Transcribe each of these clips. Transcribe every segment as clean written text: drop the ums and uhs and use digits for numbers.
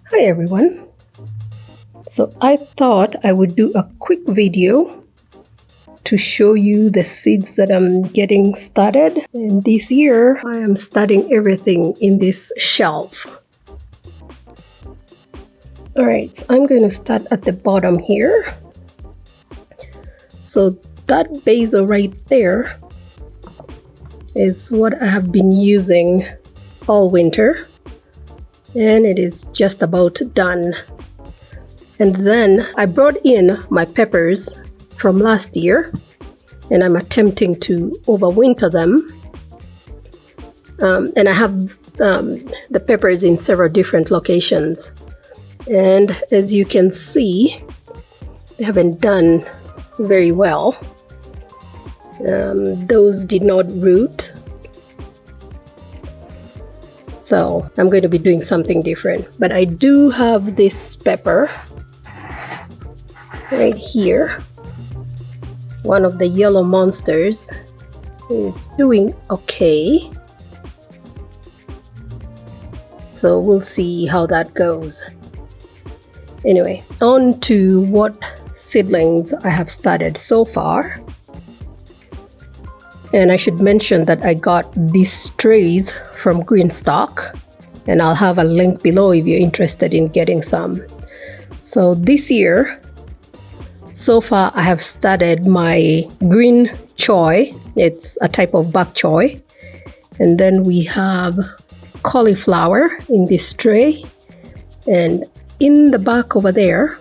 Hi everyone. So I thought I would do a quick video to show you the seeds that I'm getting started. And this year I am starting everything in this shelf. Alright, so I'm going to start at the bottom here. So that basil right there is what I have been using all winter. And it is just about done. And then I brought in my peppers from last year and I'm attempting to overwinter them. And I have the peppers in several different locations. And as you can see, they haven't done very well. Those did not root. So I'm going to be doing something different. But I do have this pepper right here. One of the yellow monsters is doing okay. So we'll see how that goes. Anyway, on to what seedlings I have started so far. And I should mention that I got these trays from Greenstock, and I'll have a link below if you're interested in getting some. So this year, so far I have started my green choy. It's a type of bok choy. And then we have cauliflower in this tray. And in the back over there,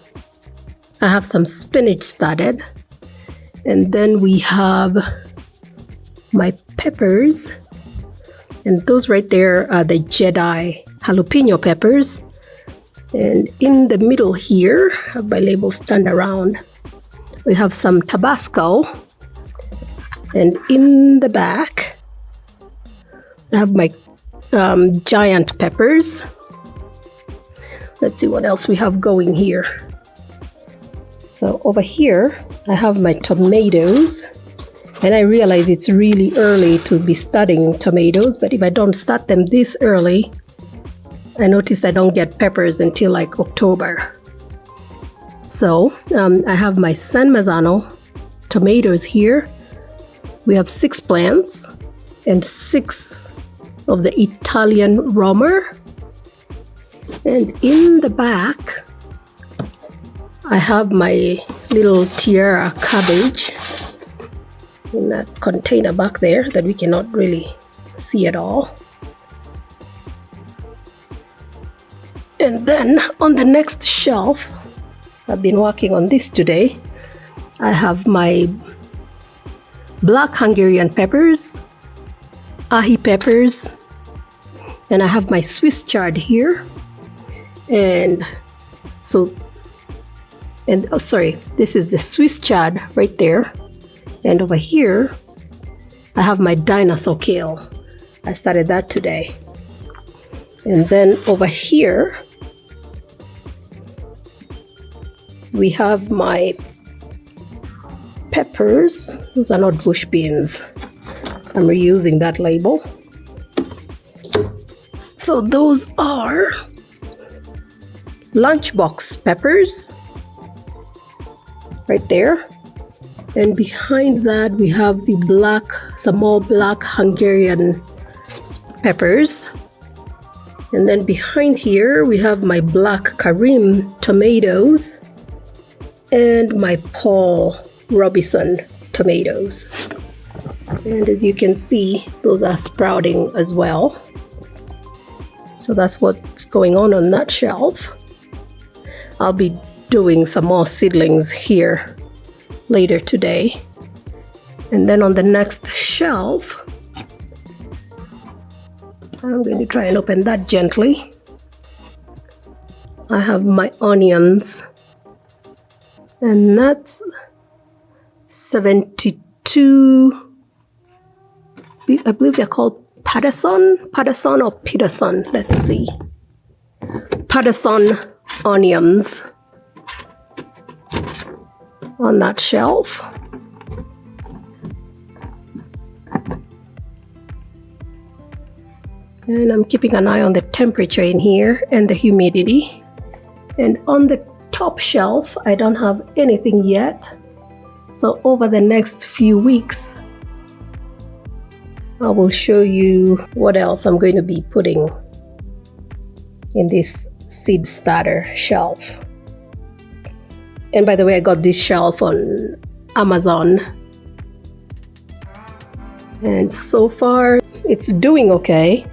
I have some spinach started. And then we have my peppers, and those right there are the Jedi jalapeno peppers. And in the middle here, I have my labels turned around, we have some Tabasco, and in the back I have my giant peppers. Let's see what else we have going here. So over here I have my tomatoes. And I realize it's really early to be starting tomatoes, but if I don't start them this early, I notice I don't get peppers until like October. So I have my San Marzano tomatoes here. We have 6 plants and 6 of the Italian Roma. And in the back, I have my little tiara cabbage in that container back there that we cannot really see at all. And then on the next shelf, I've been working on this today, I have my black Hungarian peppers, ahi peppers, and I have my Swiss chard here. And so, this is the Swiss chard right there. And over here, I have my dinosaur kale. I started that today. And then over here, we have my peppers. Those are not bush beans. I'm reusing that label. So those are lunchbox peppers right there. And behind that, we have the some more black Hungarian peppers. And then behind here, we have my black Krim tomatoes and my Paul Robeson tomatoes. And as you can see, those are sprouting as well. So that's what's going on that shelf. I'll be doing some more seedlings here later today. And then on the next shelf, I'm going to try and open that gently. I have my onions, and that's 72, I believe they're called Patterson or Peterson, let's see. Patterson onions on that shelf. And I'm keeping an eye on the temperature in here and the humidity. And on the top shelf, I don't have anything yet. So over the next few weeks, I will show you what else I'm going to be putting in this seed starter shelf. And by the way, I got this shelf on Amazon. And so far, it's doing okay.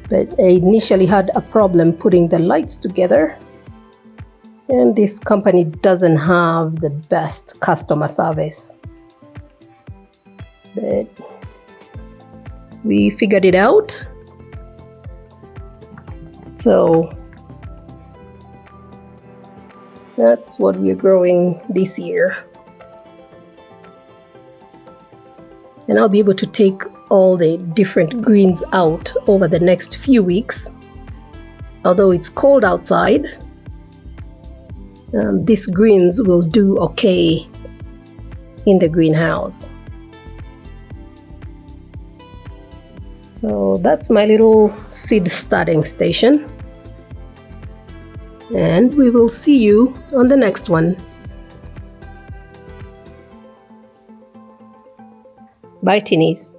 But I initially had a problem putting the lights together. And this company doesn't have the best customer service. But we figured it out. So that's what we're growing this year. And I'll be able to take all the different greens out over the next few weeks. Although it's cold outside, these greens will do okay in the greenhouse. So that's my little seed starting station. And we will see you on the next one. Bye, Tinnies.